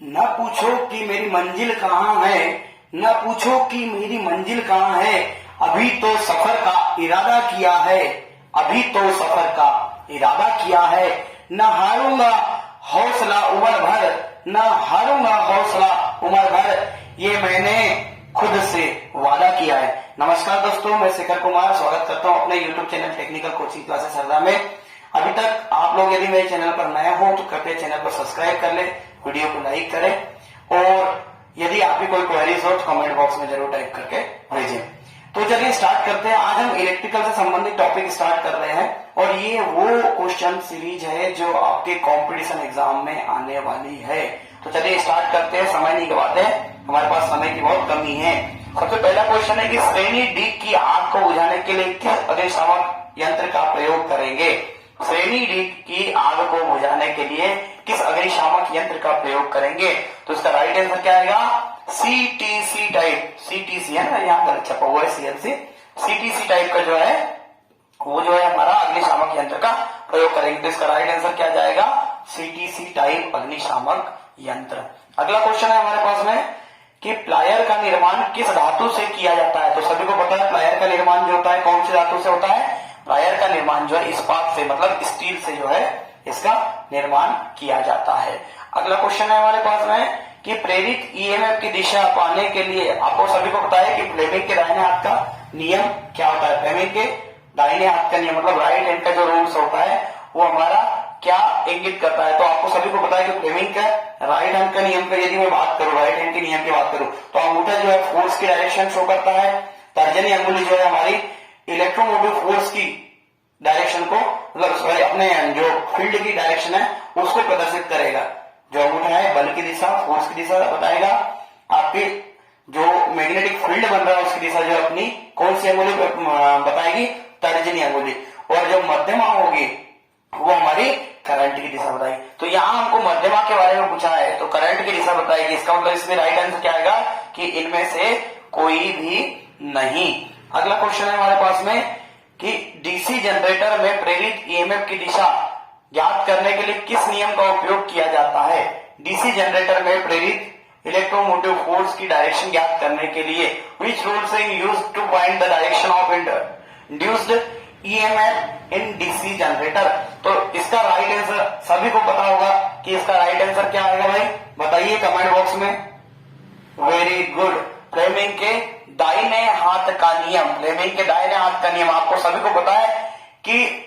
न पूछो कि मेरी मंजिल कहाँ है, न पूछो कि मेरी मंजिल कहाँ है, अभी तो सफर का इरादा किया है, अभी तो सफर का इरादा किया है। न हारूंगा हौसला उम्र भर, न हारूंगा हौसला उम्र भर, ये मैंने खुद से वादा किया है। नमस्कार दोस्तों, मैं शेखर कुमार स्वागत करता हूं अपने YouTube channel technical coaching classes सरदा में। अभी तक आप लोग यदि मेरे चैनल पर नए हो तो कृपया चैनल को सब्सक्राइब कर ले, वीडियो को लाइक करें और यदि आपकी कोई क्वेरीज हो तो कमेंट बॉक्स में जरूर टाइप करके भेजें। तो चलिए स्टार्ट करते हैं। आज हम इलेक्ट्रिकल से संबंधित टॉपिक स्टार्ट कर रहे हैं और ये वो क्वेश्चन सीरीज है जो आपके कंपटीशन एग्जाम में आने वाली है। तो चलिए स्टार्ट करते हैं, समय नहीं गवाते हैं, हमारे पास समय की बहुत कमी है। सबसे पहला क्वेश्चन है कि श्रेणी डी की आग को बुझाने के लिए किस अग्निशामक यंत्र का प्रयोग करेंगे। श्रेणी डी की आग को बुझाने के लिए किस अग्निशामक यंत्र का प्रयोग करेंगे। तो इसका राइट आंसर क्या आएगा, सीटीसी टाइप। सीटीसी है ना, यहाँ पर छपा हुआ है सीएलसी। सीटीसी टाइप का जो है वो जो है हमारा अग्निशामक यंत्र का प्रयोग करेंगे। तो इसका राइट आंसर क्या जाएगा, सीटीसी टाइप अग्निशामक यंत्र। अगला क्वेश्चन है हमारे पास में कि प्लायर का निर्माण किस धातु से किया जाता है। तो सभी को पता है प्लायर का निर्माण जो होता है कौन सी धातु से होता है। प्लायर का निर्माण जो है इस्पात से, मतलब स्टील से जो है इसका निर्माण किया जाता है। अगला क्वेश्चन है हमारे पास में कि प्रेरित ईएमएफ की दिशा पाने के लिए आपको सभी को पता है कि फ्लेमिंग के दाहिने हाथ का नियम क्या होता है। फ्लेमिंग के दाहिने हाथ का नियम मतलब राइट हैंड का जो रूल्स होता है वो हमारा क्या इंगित करता है। तो आपको सभी को पता है कि फ्लेमिंग का राइट हैंड का नियम का यदि मैं बात करूं, राइट हैंड के नियम की बात करूं तो अंगूठा जो है फोर्स की डायरेक्शन शो करता है, तर्जनी अंगुली जो है हमारी इलेक्ट्रोमोटिव फोर्स की डायरेक्शन को, मतलब अपने जो फील्ड की डायरेक्शन है उसको प्रदर्शित करेगा। जो अंगूठा है बल की दिशा, फोर्स की दिशा बताएगा। आपकी जो मैग्नेटिक फील्ड बन रहा है उसकी दिशा जो अपनी कौन सी अंगुली बताएगी, तर्जनी अंगुली। और जो मध्यमा होगी वो हमारी करंट की दिशा बताएगी। तो यहाँ हमको मध्यमा के बारे में पूछा है तो करंट की दिशा बताएगी। इसका मतलब इसमें राइट आंसर क्या आएगा कि इनमें से कोई भी नहीं। अगला क्वेश्चन है हमारे पास में कि डीसी जनरेटर में प्रेरित ईएमएफ की दिशा ज्ञात करने के लिए किस नियम का उपयोग किया जाता है। डीसी जनरेटर में प्रेरित इलेक्ट्रोमोटिव फोर्स की डायरेक्शन ज्ञात करने के लिए which rules are used to find the direction of induced EMF in DC generator. तो इसका राइट आंसर सभी को पता होगा कि इसका राइट आंसर क्या आएगा भाई, बताइए कमेंट बॉक्स में। वेरी गुड, फ्लेमिंग के दाहिने हाथ का नियम। फ्लेमिंग के दाहिने हाथ का नियम आपको सभी को पता है कि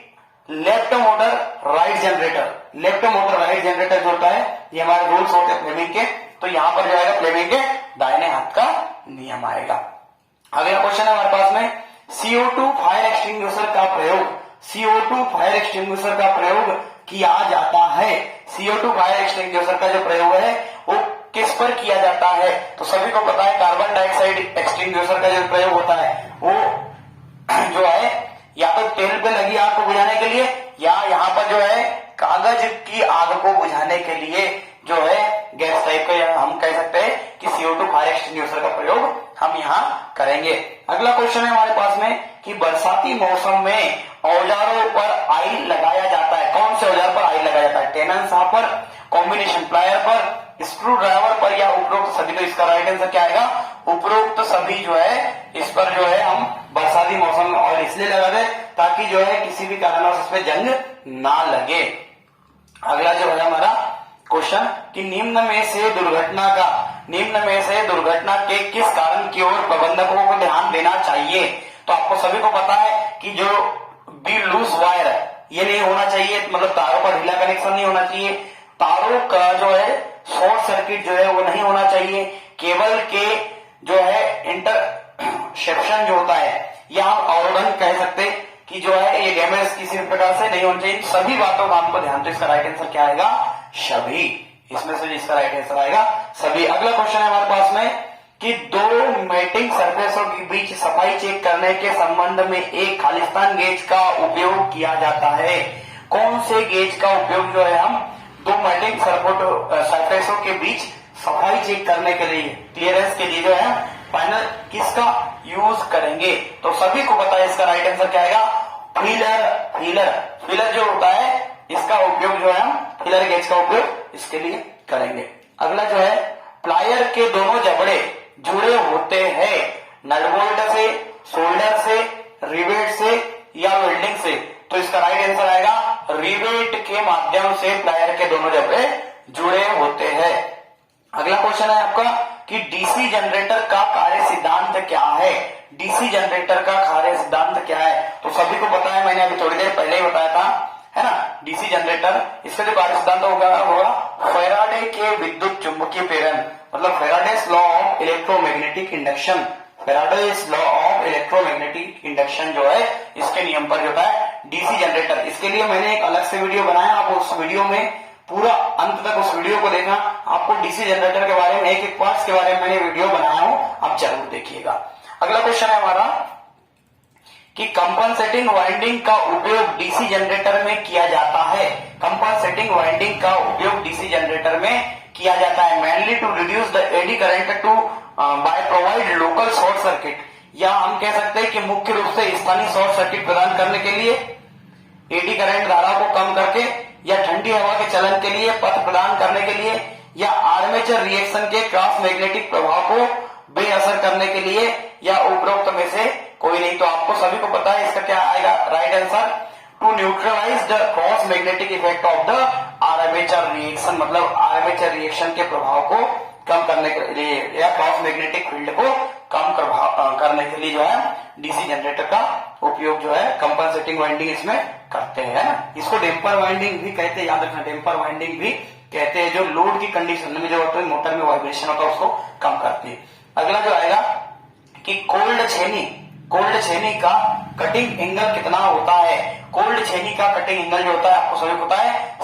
left motor right generator, left motor right generator जो होता है ये हमारे रूल्स होते हैं फ्लेमिंग के। तो यहां पर जो आएगा फ्लेमिंग के दाहिने हाथ का नियम आएगा। अगला क्वेश्चन है हमारे पास में CO2 फायर एक्सटिंग्विशर का प्रयोग, CO2 फायर एक्सटिंग्विशर का प्रयोग किया जाता है। CO2 फायर एक्सटिंग्विशर का जो प्रयोग है वो किस पर किया जाता है। तो सभी को पता है कार्बन डाइऑक्साइड एक्सटिंग्विशर का जो प्रयोग होता है वो जो है या तो तेल पे लगी आग को बुझाने के लिए या यहाँ पर जो है कागज की आग को बुझाने के लिए जो है गैस टाइप का, या हम कह सकते हैं कि CO2 फायर एक्सटिंग्विशर का प्रयोग हम यहाँ करेंगे। अगला क्वेश्चन है हमारे पास में कि बरसाती मौसम में औजारों पर आइल लगाया जाता है। कौन से औजार पर आइल लगाया जाता है, टेनन साह पर, कॉम्बिनेशन प्लायर पर, स्क्रू ड्राइवर पर या उपरोक्त सभी। तो इसका राइट आंसर क्या आएगा, उपरोक्त सभी जो है इस पर जो है हम बरसाती मौसम में ऑयल इसलिए लगा दे ताकि जो है किसी भी कारणवश इस पर जंग ना लगे। अगला जो है हमारा क्वेश्चन कि निम्न में से दुर्घटना के किस कारण की ओर प्रबंधकों को ध्यान देना चाहिए। तो आपको सभी को पता है कि जो बी लूज वायर है ये नहीं होना चाहिए, मतलब तारों का ढीला कनेक्शन नहीं होना चाहिए, तारों का जो है शॉर्ट सर्किट जो है वो नहीं होना चाहिए, केबल के जो है इंटरसेप्शन जो होता है या हम अवरोधन कह सकते कि जो है ये डैमेज किसी प्रकार से नहीं होना चाहिए। सभी बातों का हमको ध्यान। तो इसका राइट आंसर क्या आएगा, सभी। इसमें से इसका राइट आंसर आएगा सभी। अगला क्वेश्चन है हमारे पास में कि दो मेटिंग सरफेसों के बीच सफाई चेक करने के संबंध में एक खालिस्तान गेज का उपयोग किया जाता है। कौन से गेज का उपयोग जो है हम दो मेटिंग सरफेसों के बीच सफाई चेक करने के लिए, क्लियरेंस के लिए जो है फाइनल किसका यूज करेंगे। तो सभी को पता है इसका राइट आंसर क्या आएगा, फीलर जो होता है इसका उपयोग जो है हम फीलर गेज का उपयोग इसके लिए करेंगे। अगला जो है प्लायर के दोनों जबड़े जुड़े होते हैं नट बोल्ट से, शोल्डर से, रिवेट से या वेल्डिंग से। तो इसका राइट आंसर आएगा रिवेट के माध्यम से प्लायर के दोनों जबड़े जुड़े होते हैं। अगला क्वेश्चन है आपका कि डीसी जनरेटर का कार्य सिद्धांत क्या है। डीसी जनरेटर का कार्य सिद्धांत क्या है? तो सभी को पता है, मैंने अभी थोड़ी देर पहले ही बताया था, है ना। डीसी जनरेटर, इसका जो कार्य सिद्धांत होगा फैराडे के विद्युत चुंबकीय प्रेरण, मतलब Faraday's law of electromagnetic induction. Faraday's law of electromagnetic induction जो है, इसके नियम पर जो है डीसी जनरेटर। इसके लिए मैंने एक अलग से वीडियो बनाया, आप उस वीडियो में पूरा अंत तक उस वीडियो को देखना। आपको डीसी जनरेटर के बारे में, एक एक पार्ट्स के बारे में मैंने वीडियो बनाया हूं, आप जरूर देखिएगा। अगला क्वेश्चन है हमारा कि कंपनसेटिंग वाइंडिंग का उपयोग डीसी जनरेटर में किया जाता है। कंपनसेटिंग वाइंडिंग का उपयोग डीसी जनरेटर में किया जाता है mainly to reduce the eddy current to by provide local short circuit, या हम कह सकते हैं कि मुख्य रूप से स्थानीय शॉर्ट सर्किट प्रदान करने के लिए, एडी करंट धारा को कम करके, या ठंडी हवा के चलन के लिए पथ प्रदान करने के लिए, या आर्मेचर रिएक्शन के क्रॉस मैग्नेटिक प्रभाव को बेअसर करने के लिए, या उपरोक्त में से कोई नहीं। तो आपको सभी को पता है इसका क्या आएगा right answer, to neutralize the cross magnetic effect of the armature reaction, मतलब आर्मेचर रिएक्शन के प्रभाव को कम करने के लिए या क्रॉस मैग्नेटिक फील्ड को कम करने के लिए जो है डीसी जनरेटर का उपयोग जो है कंपनसेटिंग वाइंडिंग इसमें करते हैं ना। इसको डेम्पर वाइंडिंग भी कहते हैं, याद रखना, डेम्पर वाइंडिंग भी कहते हैं, जो लोड की कंडीशन में जो होता है मोटर में वाइब्रेशन होता है उसको कम करती है। अगला जो आएगा कि कोल्ड छेनी का कटिंग एंगल कितना होता है। कोल्ड छेनी का कटिंग एंगल जो होता है आपको सभी पता है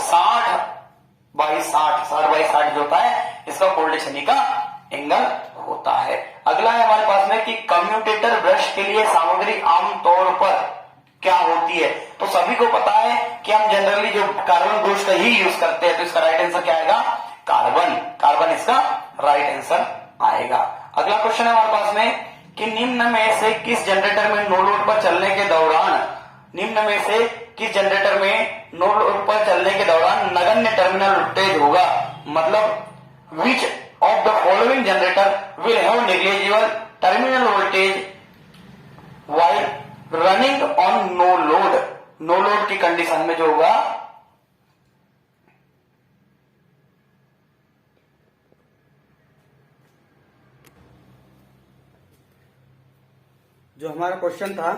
60/60 जो होता है इसका कोल्ड छेनी का एंगल होता है। अगला है हमारे पास में कि कम्यूटेटर ब्रश के लिए सामग्री आमतौर पर क्या होती है। तो सभी को पता है कि हम जनरली जो कार्बन ब्रश का ही यूज करते हैं, तो इसका राइट आंसर क्या आएगा कार्बन इसका राइट आंसर आएगा। अगला क्वेश्चन है हमारे पास में कि निम्न में से किस जनरेटर में नो लोड पर चलने के दौरान नो लोड पर चलने के दौरान नगण्य टर्मिनल वोल्टेज होगा, मतलब which of the following generator will have negligible terminal voltage while running on no load की कंडीशन में जो होगा जो हमारा क्वेश्चन था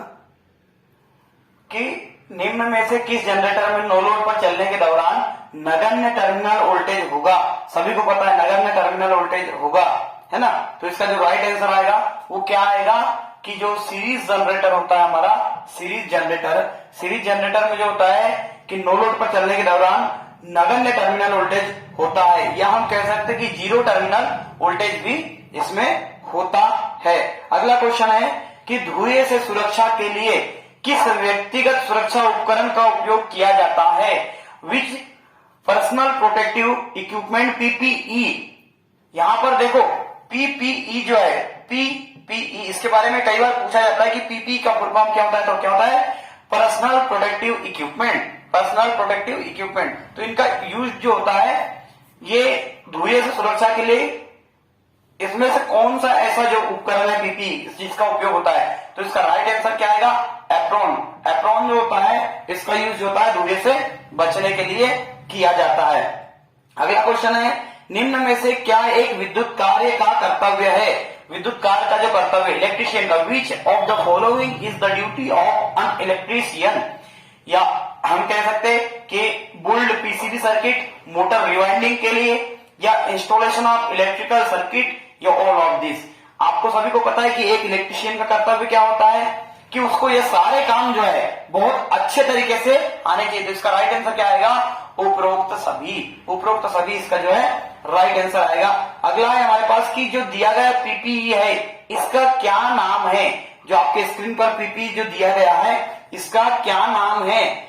कि निम्न में से किस जनरेटर में नो लोड पर चलने के दौरान नगण्य टर्मिनल वोल्टेज होगा। सभी को पता है नगण्य टर्मिनल वोल्टेज होगा, है ना। तो इसका जो राइट आंसर आएगा वो क्या आएगा कि जो सीरीज जनरेटर होता है हमारा, सीरीज जनरेटर में जो होता है कि नो लोड पर चलने के दौरान नगण्य टर्मिनल वोल्टेज होता है, या हम कह सकते हैं कि जीरो टर्मिनल वोल्टेज भी इसमें होता है। अगला क्वेश्चन है कि धुएं से सुरक्षा के लिए किस व्यक्तिगत सुरक्षा उपकरण का उपयोग किया जाता है। विच पर्सनल प्रोटेक्टिव इक्विपमेंट पीपीई। यहां पर देखो पीपीई जो है, पीपीई इसके बारे में कई बार पूछा जाता है कि पीपीई का फुल फॉर्म क्या होता है। तो क्या होता है पर्सनल प्रोटेक्टिव इक्विपमेंट। तो इनका यूज जो होता है ये धुएं से सुरक्षा के लिए, इसमें से कौन सा ऐसा जो उपकरण है पीपीई जिसका उपयोग होता है। तो इसका राइट आंसर क्या आएगा एप्रोन जो होता है इसका यूज होता है धुएं से बचने के लिए किया जाता है। अगला क्वेश्चन है निम्न में से क्या एक विद्युत कार्य का कर्तव्य है। विद्युत कार्य का जो कर्तव्य इलेक्ट्रीशियन का, which of the following is the duty of an electrician, या हम कह सकते हैं कि build PCB circuit motor rewinding के लिए, या इंस्टॉलेशन ऑफ इलेक्ट्रिकल सर्किट, या ऑल ऑफ दिस। आपको सभी को पता है कि एक इलेक्ट्रीशियन का कर्तव्य क्या होता है कि उसको ये सारे काम जो है बहुत अच्छे तरीके से आने चाहिए। तो इसका राइट आंसर क्या आएगा उपरोक्त सभी इसका जो है राइट आंसर आएगा। अगला है हमारे पास कि जो दिया गया पीपीई है इसका क्या नाम है। जो आपके स्क्रीन पर पीपीई जो दिया गया है इसका क्या नाम है।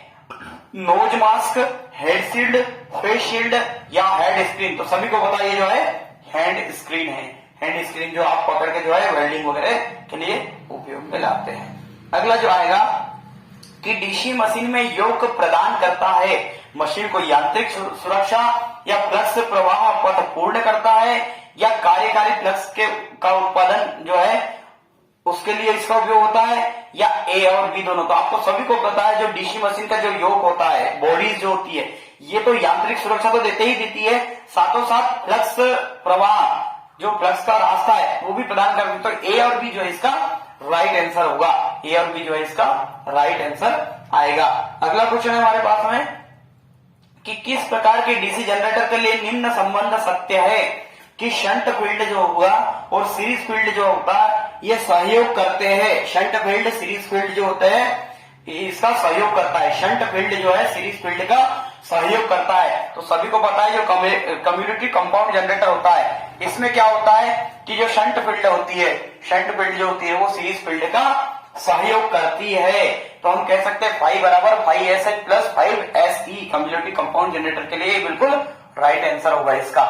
Nose mask, head shield, face shield, या हेड स्क्रीन। तो सभी को पता ये जो है हैंड स्क्रीन है। हैंड स्क्रीन जो आप पकड़ के जो है वेल्डिंग वगैरह के लिए उपयोग में लाते हैं। अगला जो आएगा कि डीसी मशीन में योग प्रदान करता है। मशीन को यांत्रिक सुरक्षा, या फ्लक्स प्रवाह पथ पूर्ण करता है, या कार्यकारी फ्लक्स का उत्पादन जो है उसके लिए इसका उपयोग होता है, या ए और बी दोनों। तो आपको सभी को पता है जो डीसी मशीन का जो योग होता है, बॉडीज जो होती है, ये तो यांत्रिक सुरक्षा तो देते ही देती है, साथों साथ फ्लक्स प्रवाह, जो फ्लक्स का रास्ता है वो भी प्रदान करती है। तो ए और बी जो है इसका राइट आंसर होगा, ए और बी जो है इसका राइट आंसर आएगा। अगला क्वेश्चन है हमारे पास में कि किस प्रकार के डीसी जनरेटर के लिए निम्न संबंध सत्य है कि शंट फील्ड जो होगा और सीरीज फील्ड जो होता है ये सहयोग करते हैं। शंट फील्ड सीरीज फील्ड जो होता है इसका सहयोग करता है, शंट फील्ड जो है सीरीज फील्ड का सहयोग करता है। तो सभी को पता है जो कम्युनिटी कंपाउंड जनरेटर होता है इसमें क्या होता है कि जो शंट फील्ड होती है, शंट फील्ड जो होती है वो सीरीज फील्ड का सहयोग करती है। तो हम कह सकते हैं 5 बराबर 5SH plus 5SE community compound generator के लिए बिल्कुल राइट आंसर होगा इसका।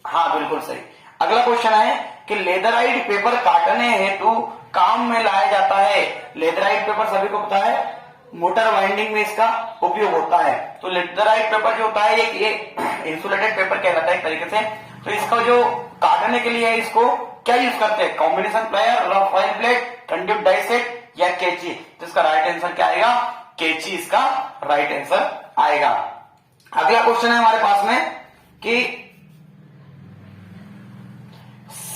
हाँ बिल्कुल सही। अगला क्वेश्चन है कि लेदराइट पेपर काटने हेतु काम में लाया जाता है। लेदराइट पेपर सभी को पता है मोटर वाइंडिंग में इसका उपयोग होता है। तो लेदराइट पेपर जो होता है ये इंसुलेटेड पेपर कहलाता है एक तरीके से। तो इसका जो काटने के लिए इसको क्या यूज करते हैं, combination plier, rough file blade, conduit die set या कैंची। तो इसका राइट आंसर क्या आएगा, कैंची इसका राइट आंसर आएगा। अगला क्वेश्चन है हमारे पास में कि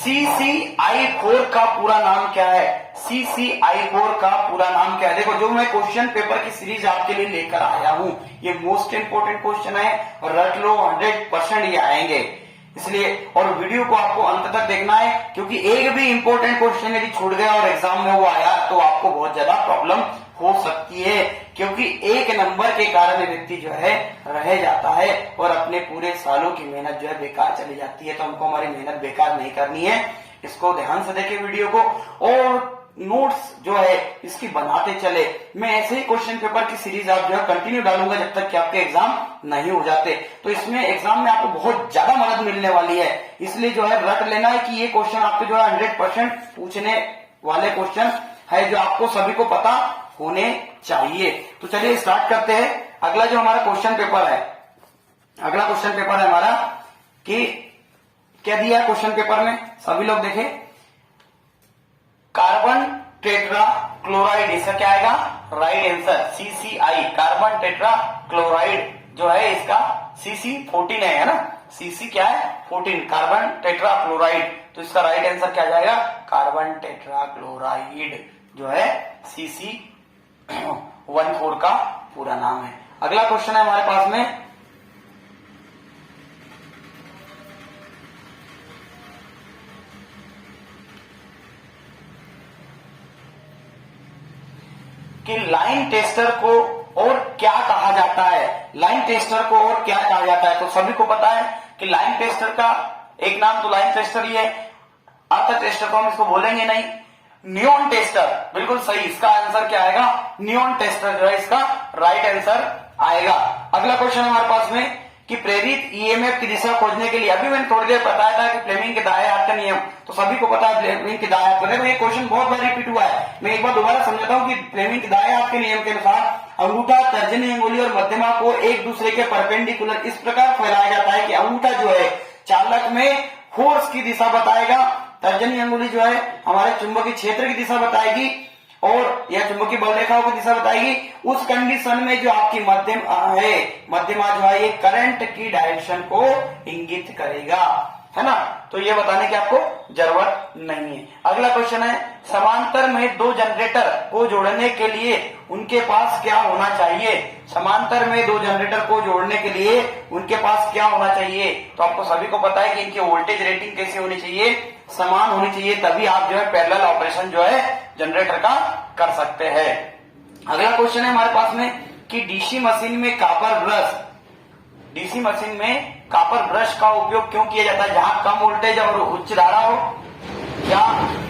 CCI4 का पूरा नाम क्या है। CCI4 का पूरा नाम क्या है। देखो जो मैं क्वेश्चन पेपर की सीरीज आपके लिए लेकर आया हूं ये मोस्ट इंपोर्टेंट क्वेश्चन है और रट लो 100% ये आएंगे, इसलिए और वीडियो को आपको अंत तक देखना है क्योंकि एक भी इंपॉर्टेंट क्वेश्चन यदि छूट गया और एग्जाम में वो आया तो आपको बहुत ज्यादा प्रॉब्लम हो सकती है, क्योंकि एक नंबर के कारण व्यक्ति जो है रह जाता है और अपने पूरे सालों की मेहनत जो है बेकार चली जाती है। तो हमको हमारी मेहनत बेकार नहीं करनी है, इसको ध्यान से देखें वीडियो को और नोट्स जो है इसकी बनाते चले। मैं ऐसे ही क्वेश्चन पेपर की सीरीज आप जो है कंटिन्यू डालूंगा जब तक कि आपके एग्जाम नहीं हो जाते। तो इसमें एग्जाम में आपको बहुत ज्यादा मदद मिलने वाली है, इसलिए जो है रट लेना है कि ये क्वेश्चन आपके जो है 100% पूछने वाले क्वेश्चन है जो आपको सभी को पता होने चाहिए। तो चलिए स्टार्ट करते हैं। अगला जो हमारा क्वेश्चन पेपर है, अगला क्वेश्चन पेपर है हमारा कि क्या दिया है क्वेश्चन पेपर में, सभी लोग देखें, कार्बन टेट्रा क्लोराइड, इसका क्या आएगा right answer CCI, carbon tetra chloride जो है इसका CC14 है ना, CC क्या है 14, कार्बन टेट्रा क्लोराइड। तो इसका राइट आंसर क्या जाएगा, कार्बन टेट्रा क्लोराइड जो है CC14 का पूरा नाम है। अगला क्वेश्चन है हमारे पास में कि लाइन टेस्टर को और क्या कहा जाता है। लाइन टेस्टर को और क्या कहा जाता है, तो सभी को पता है कि लाइन टेस्टर का एक नाम तो लाइन टेस्टर ही है, अर्थ टेस्टर को हम इसको बोलेंगे नहीं। नियॉन टेस्टर बिल्कुल सही, इसका आंसर क्या आएगा, नियॉन टेस्टर जो है इसका राइट आंसर आएगा। अगला क्वेश्चन हमारे पास में कि प्रेरित ईएमएफ की दिशा खोजने के लिए, अभी मैंने थोड़ी देर बताया था कि फ्लेमिंग के दाएं हाथ का नियम, तो सभी को पता है फ्लेमिंग के दाएं हाथ का। ये क्वेश्चन बहुत बार रिपीट हुआ है, मैं एक बार दोबारा समझाता हूँ कि फ्लेमिंग के दाएं हाथ के नियम के अनुसार अंगूठा, तर्जनी अंगुली और मध्यमा को एक दूसरे के परपेंडिकुलर इस प्रकार फैलाया जाता है कि अंगूठा जो है चालक में फोर्स की दिशा बताएगा, तर्जनी अंगुली जो है हमारे चुंबकीय क्षेत्र की दिशा बताएगी और यह चुंबकीय बल रेखाओं की दिशा बताएगी। उस कंडीशन में जो आपकी मध्यमा जो है ये करंट की डायरेक्शन को इंगित करेगा, है ना। तो ये बताने की आपको जरूरत नहीं है। अगला क्वेश्चन है समांतर में दो जनरेटर को जोड़ने के लिए उनके पास क्या होना चाहिए। समांतर में दो जनरेटर को जोड़ने के लिए उनके पास क्या होना चाहिए, तो आपको सभी को पता है कि इनकी वोल्टेज रेटिंग कैसी होनी चाहिए, समान होनी चाहिए, तभी आप जो है पैरेलल ऑपरेशन जो है जनरेटर का कर सकते हैं। अगला क्वेश्चन है हमारे पास में कि डीसी मशीन में कॉपर ब्रश का उपयोग क्यों किया जाता है। जहां कम वोल्टेज और उच्च धारा हो, या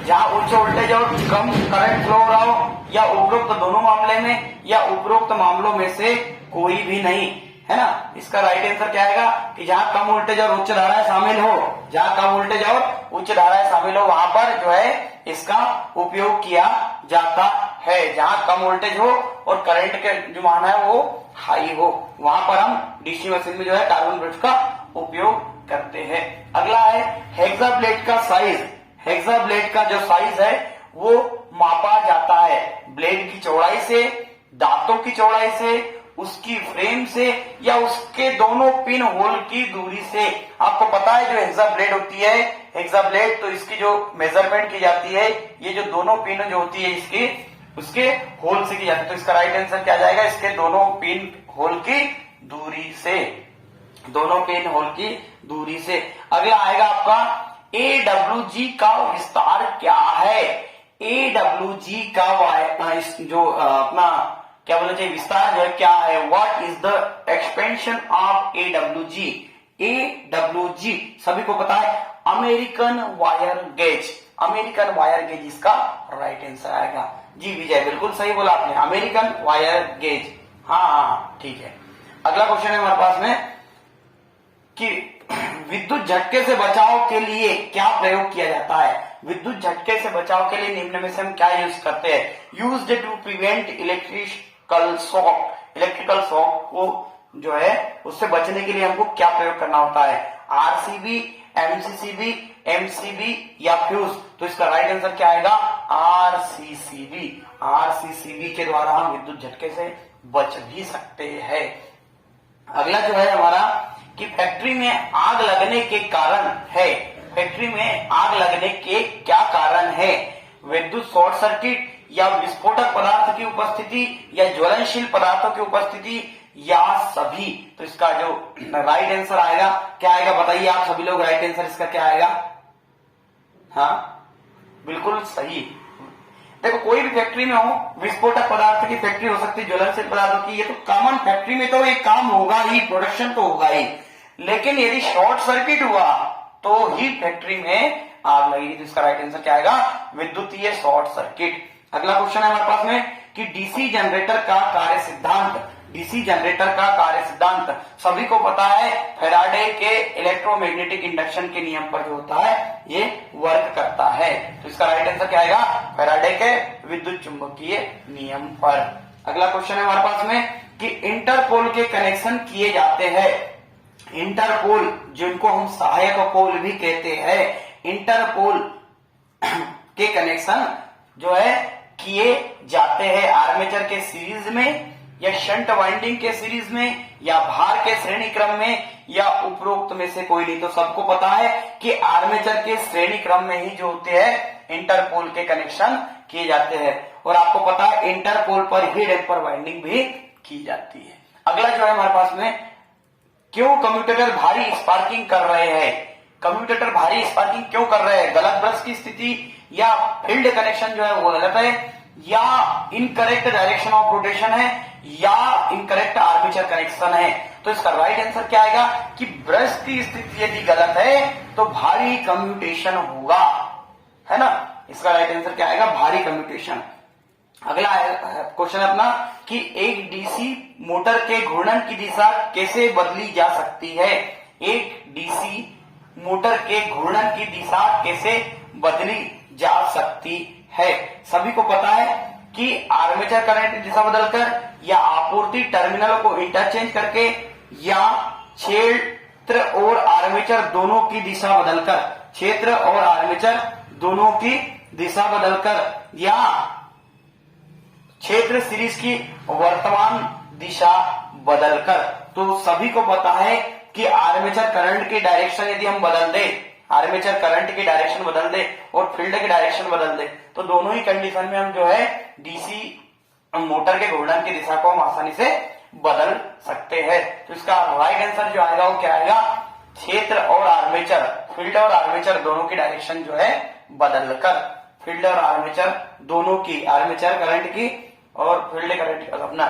जहां उच्च वोल्टेज और कम करंट फ्लो हो रहा हो, या उपरोक्त दोनों मामले में, या उपरोक्त मामलों में से कोई भी नहीं, है ना। इसका राइट आंसर क्या आएगा कि जहां कम वोल्टेज और उच्च धाराएं शामिल हो, जहां कम वोल्टेज और उच्च धाराएं शामिल हो वहां पर जो है इसका उपयोग किया जाता है। जहां कम वोल्टेज हो और करंट के जो मान है वो हाई हो वहां पर हम डीसी मशीन में जो है कार्बन ब्रश का उपयोग करते हैं। अगला है हेक्सा ब्लेड का साइज। हेक्सा ब्लेड का जो साइज है वो मापा जाता है ब्लेड की चौड़ाई से, दांतों की चौड़ाई से, उसकी फ्रेम से या उसके दोनों पिन होल की दूरी से। आपको पता है जो हेक्सा ब्लेड होती है, हेक्सा ब्लेड, तो इसकी जो मेजरमेंट की जाती है ये जो दोनों पिन जो होती है इसकी उसके होल से की जाती है। तो इसका राइट आंसर क्या जाएगा, इसके दोनों पिन होल की दूरी से, दोनों पिन होल की दूरी से। अगला आएगा आपका AWG का विस्तार क्या है। AWG का जो अपना क्या बोलना चाहिए विस्तार जो है क्या है, what is the expansion of AWG। AWG सभी को पता है American wire gauge. American wire gauge इसका राइट आंसर आएगा। जी विजय बिल्कुल सही बोला आपने, अमेरिकन वायर गेज। हाँ ठीक है। अगला क्वेश्चन है हमारे पास में कि विद्युत झटके से बचाव के लिए क्या प्रयोग किया जाता है। विद्युत झटके से बचाव के लिए निम्न में से हम क्या यूज करते हैं। Used to prevent electrical shock. Electrical shock को जो है उससे बचने के लिए हमको क्या प्रयोग करना होता है, RCB, MCCB, MCB या फ्यूज। तो इसका राइट आंसर क्या आएगा, RCCB। RCCB के द्वारा हम विद्युत झटके से बच भी सकते हैं। अगला जो है हमारा कि फैक्ट्री में आग लगने के कारण है, फैक्ट्री में आग लगने के क्या कारण है, विद्युत शॉर्ट सर्किट या विस्फोटक पदार्थ की उपस्थिति या ज्वलनशील पदार्थों की उपस्थिति या सभी। तो इसका जो राइट आंसर आएगा क्या आएगा बताइए आप सभी लोग, राइट आंसर इसका क्या आएगा। हाँ बिल्कुल सही। देखो कोई भी फैक्ट्री में हो, विस्फोटक पदार्थ की फैक्ट्री हो सकती है, ज्वलनशील पदार्थों की, ये तो कॉमन फैक्ट्री में तो एक काम होगा ही, प्रोडक्शन तो होगा ही। लेकिन यदि शॉर्ट सर्किट हुआ तो ही फैक्ट्री में आग लगेगी। तो इसका राइट आंसर क्या आएगा, विद्युतीय शॉर्ट सर्किट। अगला क्वेश्चन है हमारे पास में कि डीसी जनरेटर का कार्य सिद्धांत। डीसी जनरेटर का कार्य सिद्धांत सभी को पता है, फैराडे के इलेक्ट्रोमैग्नेटिक इंडक्शन के नियम पर जो होता है ये वर्क करता है। तो इसका राइट आंसर क्या आएगा, फैराडे के विद्युत चुंबकीय नियम पर। अगला क्वेश्चन है हमारे पास में कि इंटरपोल के कनेक्शन किए जाते हैं। इंटरपोल जिनको हम सहायक पोल भी कहते हैं, इंटरपोल के कनेक्शन जो है किए जाते हैं आर्मेचर के सीरीज में या शंट वाइंडिंग के सीरीज में या भार के श्रेणी क्रम में या उपरोक्त में से कोई नहीं। तो सबको पता है कि आर्मेचर के श्रेणी क्रम में ही जो होते हैं इंटरपोल के कनेक्शन किए जाते हैं। और आपको पता है इंटरपोल पर ही डैम्पर वाइंडिंग भी की जाती है। अगला जो है हमारे पास में, क्यों कम्यूटेटर भारी स्पार्किंग कर रहे हैं। कम्यूटेटर भारी स्पार्किंग क्यों कर रहे हैं, गलत ब्रश की स्थिति या फील्ड कनेक्शन जो है वो गलत है या इनकरेक्ट डायरेक्शन ऑफ रोटेशन है या इनकरेक्ट आर्मेचर कनेक्शन है। तो इसका राइट आंसर क्या आएगा कि ब्रश की स्थिति यदि गलत है तो भारी कम्यूटेशन होगा, है ना। इसका राइट आंसर क्या आएगा, भारी कम्यूटेशन। अगला क्वेश्चन अपना कि एक डीसी मोटर के घूर्णन की दिशा कैसे बदली जा सकती है। एक डीसी मोटर के घूर्णन की दिशा कैसे बदली जा सकती है। सभी को पता है कि आर्मेचर करंट की दिशा बदलकर या आपूर्ति टर्मिनलों को इंटरचेंज करके या क्षेत्र और आर्मेचर दोनों की दिशा बदलकर, क्षेत्र और आर्मेचर दोनों की दिशा बदलकर या क्षेत्र सीरीज की वर्तमान दिशा बदलकर। तो सभी को पता है कि आर्मेचर करंट की डायरेक्शन यदि हम बदल दें, आर्मेचर करंट की डायरेक्शन बदल दे और फील्ड की डायरेक्शन बदल दे तो दोनों ही कंडीशन में हम जो है डीसी मोटर के घूर्णन की दिशा को हम आसानी से बदल सकते हैं। तो इसका राइट आंसर जो आएगा वो क्या आएगा, क्षेत्र और आर्मेचर, फील्ड और आर्मेचर दोनों की डायरेक्शन जो है बदलकर, फील्ड और आर्मेचर दोनों की, आर्मेचर करंट की और फील्ड करंट अपना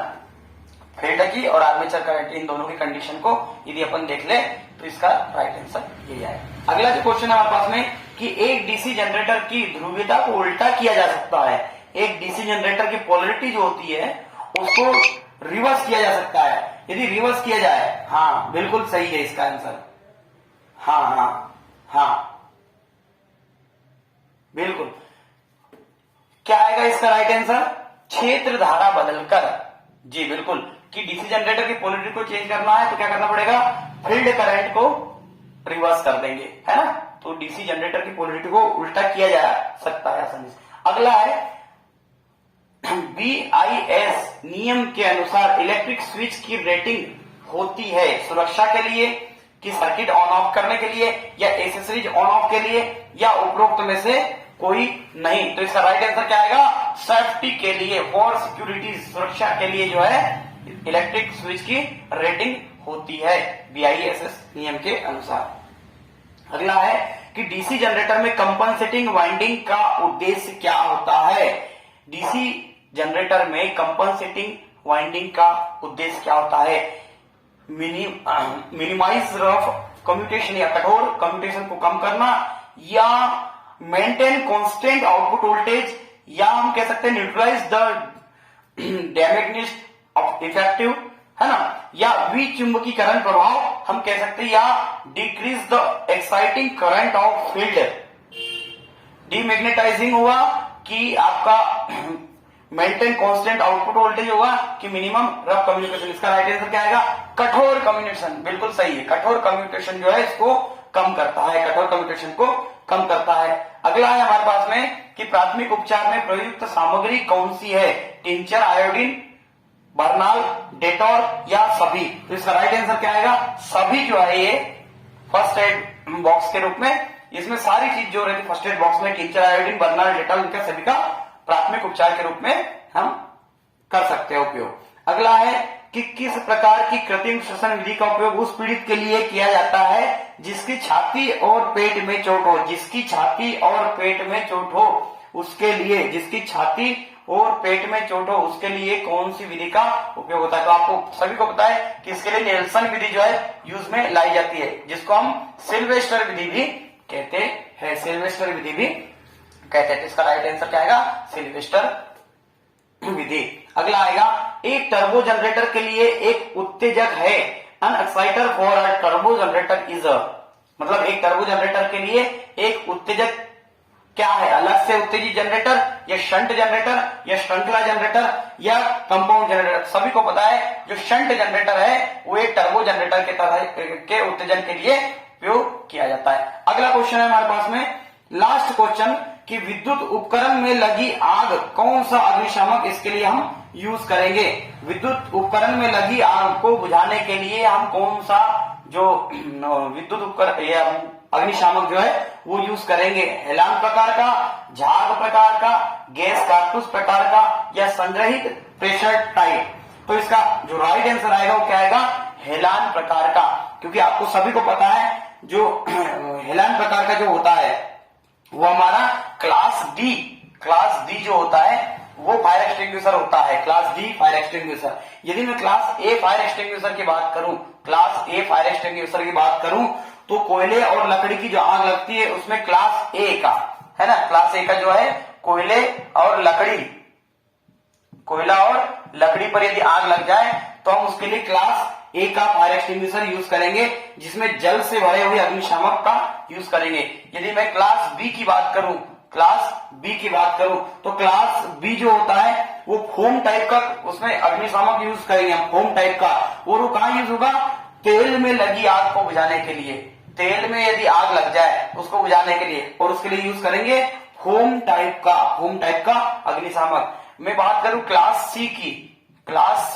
फील्ड की और आर्मेचर करंट इन दोनों की कंडीशन को यदि अपन देख ले तो इसका राइट आंसर यही आएगा। अगला जो क्वेश्चन है हमारे पास में कि एक डीसी जनरेटर की ध्रुवीयता को उल्टा किया जा सकता है। एक डीसी जनरेटर की पोलरिटी जो होती है उसको रिवर्स किया जा सकता है। यदि रिवर्स किया जाए, हाँ बिल्कुल सही है इसका आंसर, हाँ हाँ हाँ बिल्कुल। क्या आएगा इसका राइट आंसर, क्षेत्र धारा बदलकर। जी बिल्कुल, कि डीसी जनरेटर की पोलैरिटी को चेंज करना है तो क्या करना पड़ेगा, फील्ड करंट को रिवर्स कर देंगे, है ना। तो डीसी जनरेटर की पोलैरिटी को उल्टा किया जा सकता है आसानी से। अगला है BIS नियम के अनुसार इलेक्ट्रिक स्विच की रेटिंग होती है सुरक्षा के लिए, कि सर्किट ऑन ऑफ करने के लिए, या एसेसरीज ऑन ऑफ के लिए, या उपरोक्त में से कोई नहीं। तो इसका राइट आंसर क्या आएगा, सेफ्टी के लिए, फॉर सिक्योरिटी, सुरक्षा के लिए जो है इलेक्ट्रिक स्विच की रेटिंग होती है BIS नियम के अनुसार। अगला है कि डीसी जनरेटर में कंपनसेटिंग वाइंडिंग का उद्देश्य क्या होता है। डीसी जनरेटर में कंपनसेटिंग वाइंडिंग का उद्देश्य क्या होता है, मिनिमाइज रफ कम्यूटेशन या कठोर कम्यूटेशन को कम करना, या मेंटेन कांस्टेंट आउटपुट वोल्टेज, या हम कह सकते हैं neutralize the damage of effective, है ना, या विचुंबकीकरण प्रभाव हम कह सकते हैं, या decrease the exciting current of field. Demagnetising हुआ कि आपका मेंटेन कांस्टेंट आउटपुट वोल्टेज होगा कि मिनिमम रफ कम्युनिकेशन। इसका राइट आंसर क्या आएगा, कठोर कम्युनिकेशन, बिल्कुल सही है। कठोर कम्युनिकेशन जो है इसको कम करता है, कठोर कम्युनिकेशन को कम करता है। अगला है हमारे पास में कि प्राथमिक उपचार में प्रयुक्त सामग्री कौन सी है, टिंचर, आयोडीन, बर्नाल, डेटॉल, या सभी। तो इसका राइट आंसर क्या आएगा, सभी जो है ये फर्स्ट एड बॉक्स के रूप में, इसमें सारी चीज जो रहती है फर्स्ट एड बॉक्स में, टिंचर, आयोडीन, बर्नाल, डेटॉल, इनका सभी का प्राथमिक उपचार के रूप में हम कर सकते हैं उपयोग। अगला है कि किस प्रकार की कृत्रिम श्वसन विधि का उपयोग उस पीड़ित के लिए किया जाता है जिसकी छाती और पेट में चोट हो। जिसकी छाती और पेट में चोट हो उसके लिए, जिसकी छाती और पेट में चोट हो उसके लिए कौन सी विधि का उपयोग होता है। तो आपको सभी को पता है कि इसके लिए नेल्सन विधि जो है यूज में लाई जाती है, जिसको हम सिल्वेस्टर विधि भी कहते हैं, सिल्वेस्टर विधि भी कहते हैं। इसका राइट आंसर क्या आएगा, सिल्वेस्टर विधि। अगला आएगा, एक टर्बो जनरेटर के लिए एक उत्तेजक है, an exciter for a turbo generator is a, मतलब एक टर्बो जनरेटर के लिए एक उत्तेजक क्या है, अलग से उत्तेजित जनरेटर, या शंट जनरेटर, या श्रृंखला जनरेटर, या कंपाउंड जनरेटर। सभी को पता है जो शंट जनरेटर है वो एक टर्बो जनरेटर के तरह के उत्तेजन के लिए उपयोग किया जाता है। अगला क्वेश्चन है हमारे पास में, लास्ट क्वेश्चन, कि विद्युत उपकरण में लगी आग कौन सा अग्निशामक इसके लिए हम यूज करेंगे। विद्युत उपकरण में लगी आग को बुझाने के लिए हम कौन सा जो विद्युत उपकरण या अग्निशामक जो है वो यूज करेंगे, हेलान प्रकार का, झाग प्रकार का, गैस कारतूस प्रकार का, या संग्रहित प्रेशर टाइप। तो इसका जो राइट आंसर आएगा वो क्या आएगा, हेलान प्रकार का, क्योंकि आपको सभी को पता है जो हेलान प्रकार का जो होता है वो हमारा क्लास डी जो होता है वो फायर एक्सटिंग्विशर होता है, क्लास डी फायर एक्सटिंग्विशर। यदि मैं क्लास ए फायर एक्सटिंग्विशर की बात करूं, क्लास ए फायर एक्सटिंग्विशर की बात करूं तो कोयले और लकड़ी की जो आग लगती है उसमें क्लास ए का, है ना, क्लास ए का जो है कोयले और लकड़ी, कोयला और लकड़ी पर यदि आग लग जाए तो हम उसके लिए क्लास ए का फायर एक्सटिंग्विशर यूज करेंगे, जिसमें जल से भरे हुए अग्निशामक का यूज करेंगे। यदि मैं क्लास बी की बात करूं, क्लास बी की बात करूं तो क्लास बी जो होता है वो फोम टाइप का, उसमें अग्निशामक यूज करेंगे हम फोम टाइप का, और वो कहां यूज होगा, तेल में लगी आग को बुझाने के लिए। तेल में यदि आग लग जाए उसको बुझाने के लिए, और उसके लिए यूज करेंगे फोम टाइप का अग्निशामक। मैं बात करूं क्लास सी की, क्लास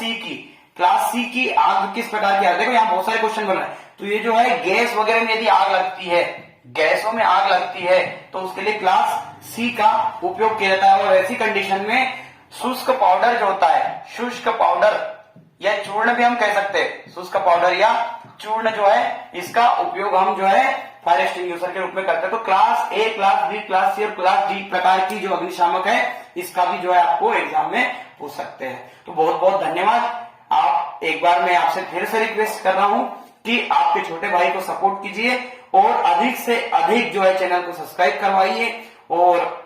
सी की आग किस प्रकार की आग, देखो यहाँ बहुत सारे क्वेश्चन बन रहे हैं। तो ये जो है गैस वगैरह में यदि आग लगती है, गैसों में आग लगती है तो उसके लिए क्लास सी का उपयोग किया जाता है। और ऐसी कंडीशन में शुष्क पाउडर जो होता है, शुष्क पाउडर या चूर्ण भी हम कह सकते हैं, शुष्क पाउडर या चूर्ण जो है इसका उपयोग हम जो है फायर एक्सटिंग्विशर के रूप में करते हैं। तो class A, class B, class C और क्लास डी प्रकार की जो अग्निशामक है इसका भी जो है आपको एग्जाम में पूछ सकते हैं। तो बहुत बहुत धन्यवाद। आप एक बार मैं आपसे फिर से रिक्वेस्ट कर रहा हूं कि आपके छोटे भाई को सपोर्ट कीजिए और अधिक से अधिक जो है चैनल को सब्सक्राइब करवाइए और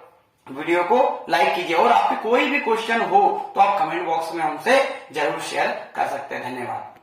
वीडियो को लाइक कीजिए। और आपके कोई भी क्वेश्चन हो तो आप कमेंट बॉक्स में हमसे जरूर शेयर कर सकते हैं। धन्यवाद।